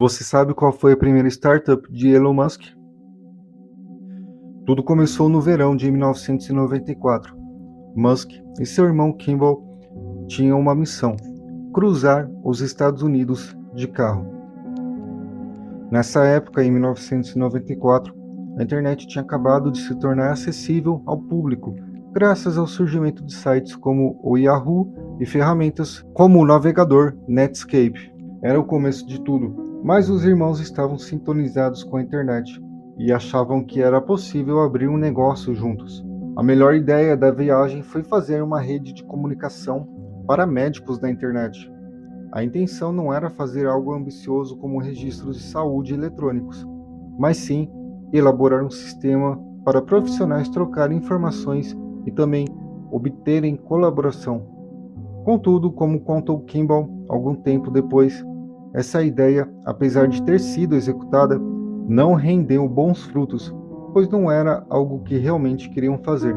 Você sabe qual foi a primeira startup de Elon Musk? Tudo começou no verão de 1994. Musk e seu irmão Kimball tinham uma missão: cruzar os Estados Unidos de carro. Nessa época, em 1994, a internet tinha acabado de se tornar acessível ao público, graças ao surgimento de sites como o Yahoo e ferramentas como o navegador Netscape. Era o começo de tudo, mas os irmãos estavam sintonizados com a internet e achavam que era possível abrir um negócio juntos. A melhor ideia da viagem foi fazer uma rede de comunicação para médicos da internet. A intenção não era fazer algo ambicioso como registros de saúde eletrônicos, mas sim elaborar um sistema para profissionais trocarem informações e também obterem colaboração. Contudo, como contou Kimball algum tempo depois, essa ideia, apesar de ter sido executada, não rendeu bons frutos, pois não era algo que realmente queriam fazer.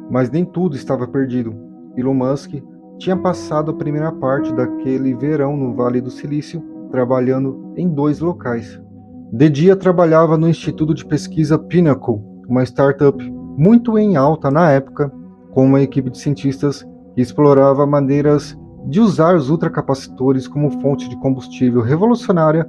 Mas nem tudo estava perdido. Elon Musk tinha passado a primeira parte daquele verão no Vale do Silício, trabalhando em 2 locais. De dia trabalhava no Instituto de Pesquisa Pinnacle, uma startup muito em alta na época, com uma equipe de cientistas que explorava maneiras de usar os ultracapacitores como fonte de combustível revolucionária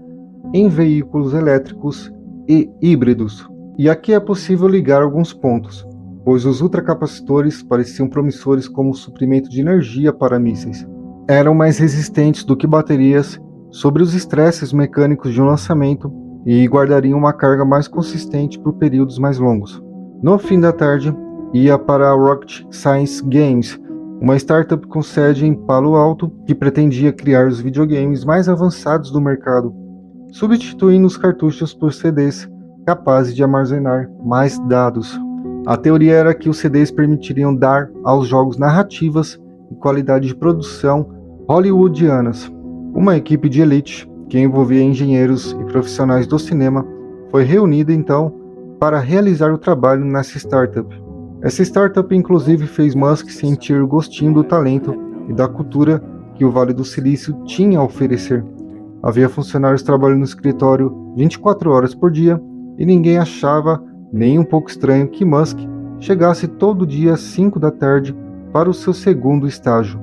em veículos elétricos e híbridos. E aqui é possível ligar alguns pontos, pois os ultracapacitores pareciam promissores como suprimento de energia para mísseis. Eram mais resistentes do que baterias sobre os estresses mecânicos de um lançamento e guardariam uma carga mais consistente por períodos mais longos. No fim da tarde, ia para a Rocket Science Games, uma startup com sede em Palo Alto que pretendia criar os videogames mais avançados do mercado, substituindo os cartuchos por CDs capazes de armazenar mais dados. A teoria era que os CDs permitiriam dar aos jogos narrativas e qualidade de produção hollywoodianas. Uma equipe de elite, que envolvia engenheiros e profissionais do cinema, foi reunida então para realizar o trabalho nessa startup. Essa startup inclusive fez Musk sentir o gostinho do talento e da cultura que o Vale do Silício tinha a oferecer. Havia funcionários trabalhando no escritório 24 horas por dia e ninguém achava nem um pouco estranho que Musk chegasse todo dia às 5 da tarde para o seu segundo estágio.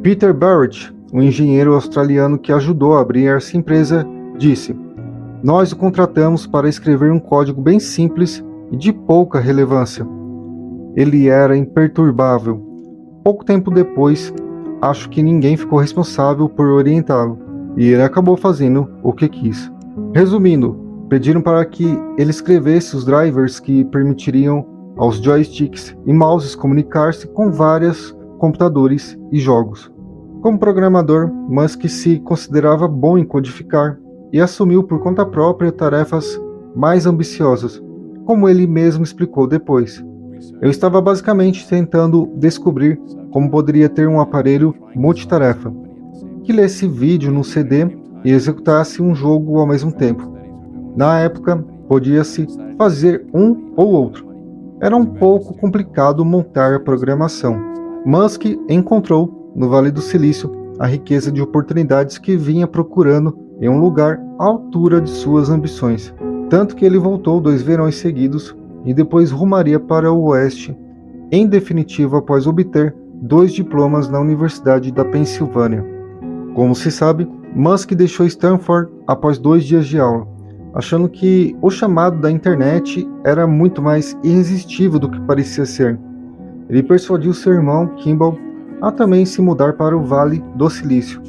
Peter Barrett, um engenheiro australiano que ajudou a abrir essa empresa, disse: "Nós o contratamos para escrever um código bem simples e de pouca relevância. Ele era imperturbável. Pouco tempo depois, acho que ninguém ficou responsável por orientá-lo, e ele acabou fazendo o que quis." Resumindo, pediram para que ele escrevesse os drivers que permitiriam aos joysticks e mouses comunicar-se com vários computadores e jogos. Como programador, Musk se considerava bom em codificar e assumiu por conta própria tarefas mais ambiciosas, como ele mesmo explicou depois. "Eu estava basicamente tentando descobrir como poderia ter um aparelho multitarefa, que lesse vídeo no CD e executasse um jogo ao mesmo tempo. Na época, podia-se fazer um ou outro. Era um pouco complicado montar a programação." Musk encontrou, no Vale do Silício, a riqueza de oportunidades que vinha procurando em um lugar à altura de suas ambições. Tanto que ele voltou 2 verões seguidos e depois rumaria para o oeste, em definitivo após obter 2 diplomas na Universidade da Pensilvânia. Como se sabe, Musk deixou Stanford após 2 dias de aula, achando que o chamado da internet era muito mais irresistível do que parecia ser. Ele persuadiu seu irmão, Kimball, a também se mudar para o Vale do Silício.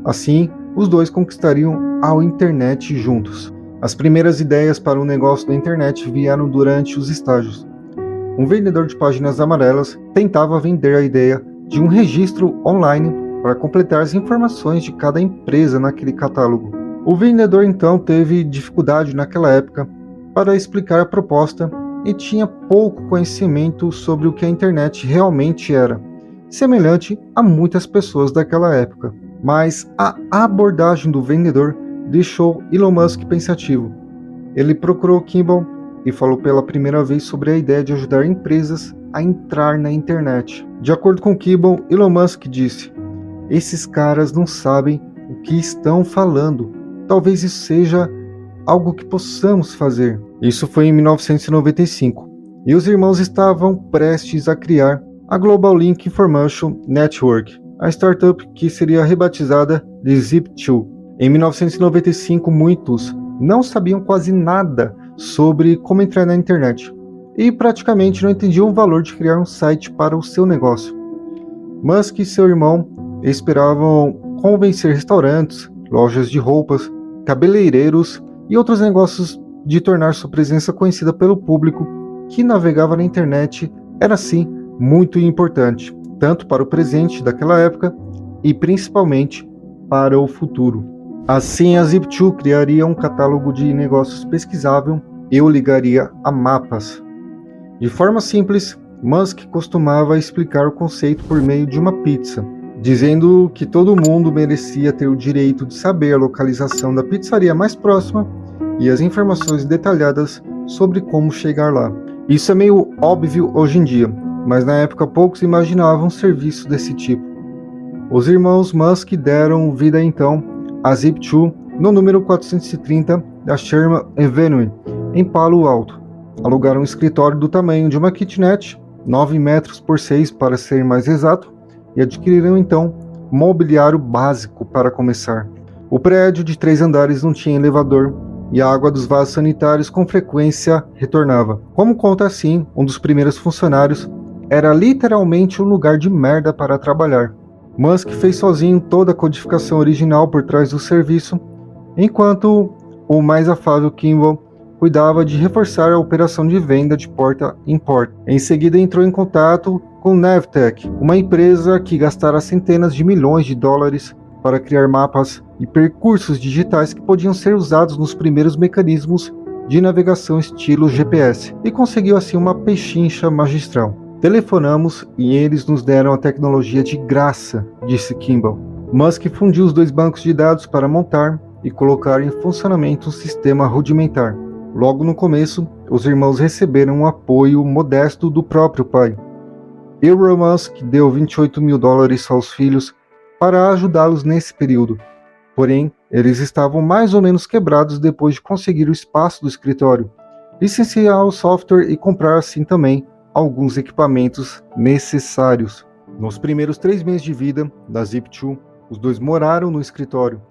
Assim, os dois conquistariam a internet juntos. As primeiras ideias para o negócio da internet vieram durante os estágios. Um vendedor de páginas amarelas tentava vender a ideia de um registro online para completar as informações de cada empresa naquele catálogo. O vendedor então teve dificuldade naquela época para explicar a proposta e tinha pouco conhecimento sobre o que a internet realmente era, semelhante a muitas pessoas daquela época. Mas a abordagem do vendedor deixou Elon Musk pensativo. Ele procurou Kimball e falou pela primeira vez sobre a ideia de ajudar empresas a entrar na internet. De acordo com Kimball, Elon Musk disse: "Esses caras não sabem o que estão falando. talvez isso seja algo que possamos fazer. Isso foi em 1995, e os irmãos estavam prestes a criar a Global Link Information Network, a startup que seria rebatizada de Zip2. Em 1995, muitos não sabiam quase nada sobre como entrar na internet e praticamente não entendiam o valor de criar um site para o seu negócio. Musk e seu irmão esperavam convencer restaurantes, lojas de roupas, cabeleireiros e outros negócios de tornar sua presença conhecida pelo público que navegava na internet era sim muito importante, tanto para o presente daquela época e principalmente para o futuro. Assim, a Zip2 criaria um catálogo de negócios pesquisável e o ligaria a mapas. De forma simples, Musk costumava explicar o conceito por meio de uma pizza, dizendo que todo mundo merecia ter o direito de saber a localização da pizzaria mais próxima e as informações detalhadas sobre como chegar lá. Isso é meio óbvio hoje em dia, mas na época poucos imaginavam um serviço desse tipo. Os irmãos Musk deram vida então a Zip2 no número 430 da Sherman Avenue, em Palo Alto. Alugaram um escritório do tamanho de uma kitnet, 9 metros por 6 para ser mais exato, e adquiriram então mobiliário básico para começar. O prédio de 3 andares não tinha elevador e a água dos vasos sanitários com frequência retornava. Como conta assim, um dos primeiros funcionários, era literalmente um lugar de merda para trabalhar. Musk fez sozinho toda a codificação original por trás do serviço, enquanto o mais afável Kimball cuidava de reforçar a operação de venda de porta em porta. Em seguida entrou em contato com Navteq, uma empresa que gastara centenas de milhões de dólares para criar mapas e percursos digitais que podiam ser usados nos primeiros mecanismos de navegação estilo GPS, e conseguiu assim uma pechincha magistral. Telefonamos e eles nos deram a tecnologia de graça, disse Kimball. Musk fundiu os 2 bancos de dados para montar e colocar em funcionamento um sistema rudimentar. Logo no começo, os irmãos receberam um apoio modesto do próprio pai. Elon Musk deu $28 mil aos filhos para ajudá-los nesse período. Porém, eles estavam mais ou menos quebrados depois de conseguir o espaço do escritório, licenciar o software e comprar assim também alguns equipamentos necessários. Nos primeiros 3 meses de vida da Zip2, os 2 moraram no escritório.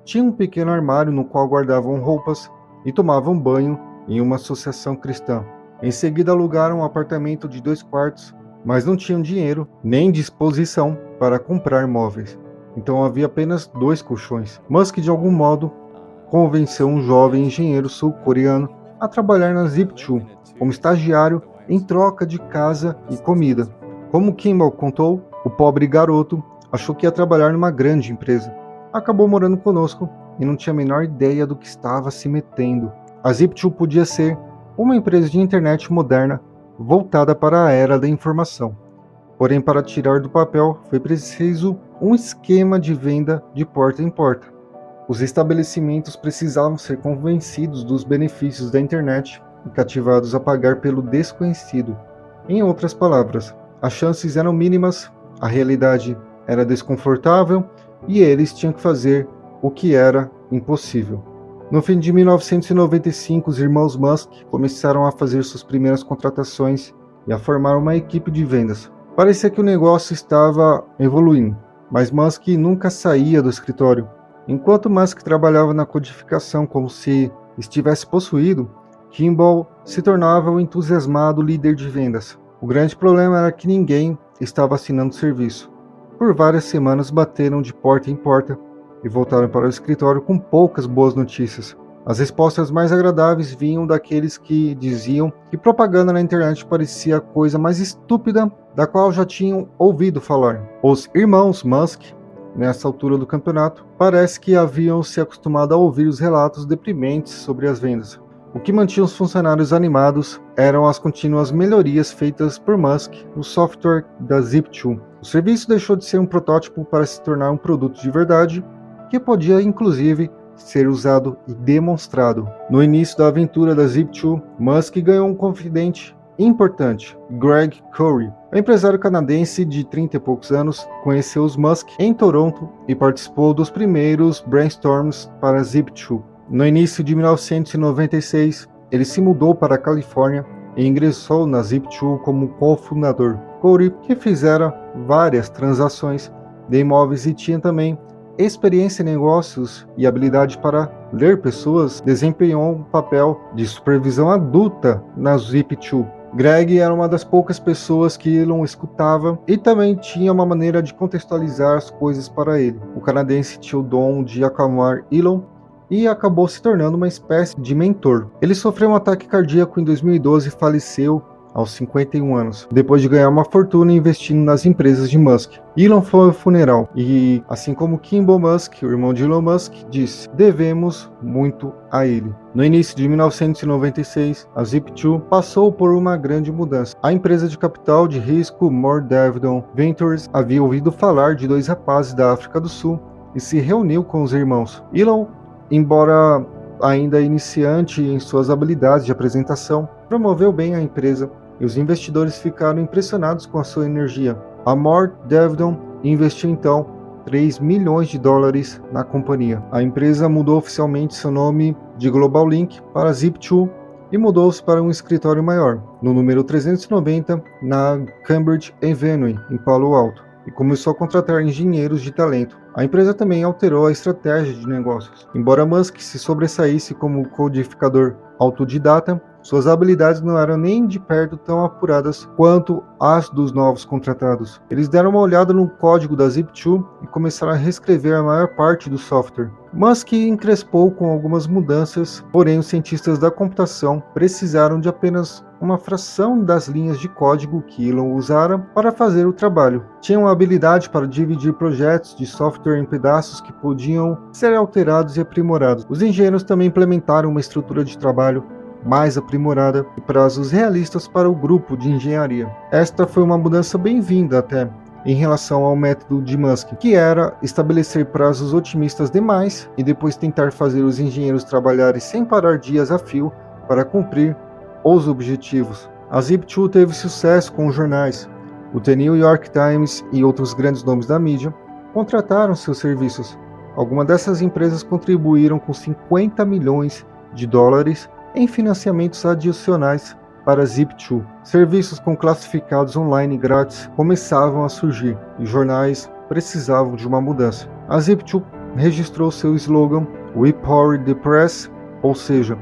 Tinham um pequeno armário no qual guardavam roupas e tomavam banho em uma associação cristã. Em seguida alugaram um apartamento de 2 quartos, mas não tinham dinheiro nem disposição para comprar móveis. Então havia apenas 2 colchões. Musk de algum modo convenceu um jovem engenheiro sul-coreano a trabalhar na Zip2 como estagiário em troca de casa e comida. Como Kimball contou, o pobre garoto achou que ia trabalhar numa grande empresa. Acabou morando conosco e não tinha a menor ideia do que estava se metendo. A Zip2 podia ser uma empresa de internet moderna voltada para a era da informação. Porém, para tirar do papel, foi preciso um esquema de venda de porta em porta. Os estabelecimentos precisavam ser convencidos dos benefícios da internet e cativados a pagar pelo desconhecido. Em outras palavras, as chances eram mínimas, a realidade era desconfortável e eles tinham que fazer o que era impossível. No fim de 1995, os irmãos Musk começaram a fazer suas primeiras contratações e a formar uma equipe de vendas. Parecia que o negócio estava evoluindo, mas Musk nunca saía do escritório. Enquanto Musk trabalhava na codificação como se estivesse possuído, Kimball se tornava um entusiasmado líder de vendas. O grande problema era que ninguém estava assinando o serviço. Por várias semanas bateram de porta em porta e voltaram para o escritório com poucas boas notícias. As respostas mais agradáveis vinham daqueles que diziam que propaganda na internet parecia a coisa mais estúpida da qual já tinham ouvido falar. Os irmãos Musk, nessa altura do campeonato, parece que haviam se acostumado a ouvir os relatos deprimentes sobre as vendas. O que mantinha os funcionários animados eram as contínuas melhorias feitas por Musk no software da Zip2. O serviço deixou de ser um protótipo para se tornar um produto de verdade, que podia inclusive ser usado e demonstrado. No início da aventura da Zip2, Musk ganhou um confidente importante, Greg Cory. O empresário canadense de 30 e poucos anos conheceu os Musk em Toronto e participou dos primeiros brainstorms para Zip2. No início de 1996, ele se mudou para a Califórnia e ingressou na Zip2 como cofundador. Cory, que fizera várias transações de imóveis e tinha também experiência em negócios e habilidade para ler pessoas, desempenhou um papel de supervisão adulta na Zip2. Greg era uma das poucas pessoas que Elon escutava e também tinha uma maneira de contextualizar as coisas para ele. O canadense tinha o dom de acalmar Elon e acabou se tornando uma espécie de mentor. Ele sofreu um ataque cardíaco em 2012 e faleceu aos 51 anos, depois de ganhar uma fortuna investindo nas empresas de Musk. Elon foi ao funeral e, assim como Kimball Musk, o irmão de Elon Musk, disse: devemos muito a ele. No início de 1996, a Zip2 passou por uma grande mudança. A empresa de capital de risco More Dividend Ventures havia ouvido falar de dois rapazes da África do Sul e se reuniu com os irmãos. Elon, embora ainda iniciante em suas habilidades de apresentação, promoveu bem a empresa e os investidores ficaram impressionados com a sua energia. A More Dividend investiu então $3 milhões na companhia. A empresa mudou oficialmente seu nome de Global Link para Zip2 e mudou-se para um escritório maior, no número 390, na Cambridge Avenue, em Palo Alto, e começou a contratar engenheiros de talento. A empresa também alterou a estratégia de negócios. Embora Musk se sobressaísse como codificador autodidata, suas habilidades não eram nem de perto tão apuradas quanto as dos novos contratados. Eles deram uma olhada no código da Zip2 e começaram a reescrever a maior parte do software. Musk encrespou com algumas mudanças, porém os cientistas da computação precisaram de apenas uma fração das linhas de código que Elon usara para fazer o trabalho. Tinham a habilidade para dividir projetos de software em pedaços que podiam ser alterados e aprimorados. Os engenheiros também implementaram uma estrutura de trabalho mais aprimorada e prazos realistas para o grupo de engenharia. Esta foi uma mudança bem-vinda até em relação ao método de Musk, que era estabelecer prazos otimistas demais e depois tentar fazer os engenheiros trabalharem sem parar dias a fio para cumprir os objetivos. A Zip2 teve sucesso com os jornais. O The New York Times e outros grandes nomes da mídia contrataram seus serviços. Algumas dessas empresas contribuíram com $50 milhões em financiamentos adicionais para Zip2. Serviços com classificados online grátis começavam a surgir e jornais precisavam de uma mudança. A Zip2 registrou seu slogan "We Power the Press", ou seja,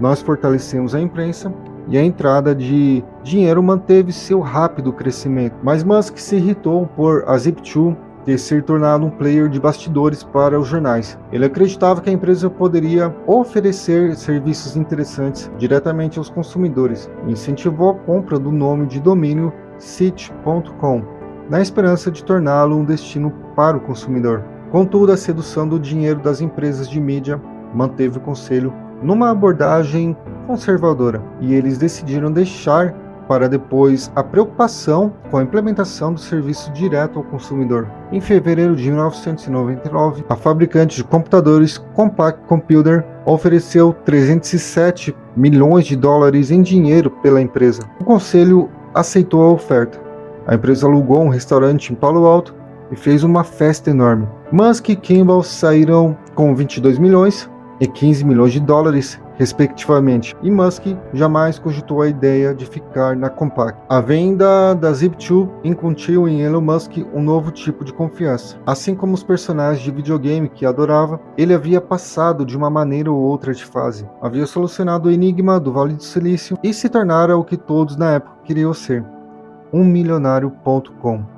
nós fortalecemos a imprensa, e a entrada de dinheiro manteve seu rápido crescimento. Mas Musk se irritou por a Zip2 ter se tornado um player de bastidores para os jornais. Ele acreditava que a empresa poderia oferecer serviços interessantes diretamente aos consumidores e incentivou a compra do nome de domínio Site.com, na esperança de torná-lo um destino para o consumidor. Contudo, a sedução do dinheiro das empresas de mídia manteve o conselho numa abordagem conservadora, e eles decidiram deixar para depois a preocupação com a implementação do serviço direto ao consumidor. Em fevereiro de 1999, a fabricante de computadores Compaq Computer ofereceu $307 milhões em dinheiro pela empresa. O conselho aceitou a oferta. A empresa alugou um restaurante em Palo Alto e fez uma festa enorme. Musk e Kimball saíram com $22 milhões e $15 milhões, respectivamente, e Musk jamais cogitou a ideia de ficar na Compaq. A venda da Zip2 incutiu em Elon Musk um novo tipo de confiança. Assim como os personagens de videogame que adorava, ele havia passado de uma maneira ou outra de fase. Havia solucionado o enigma do Vale do Silício e se tornara o que todos na época queriam ser, um milionário.com.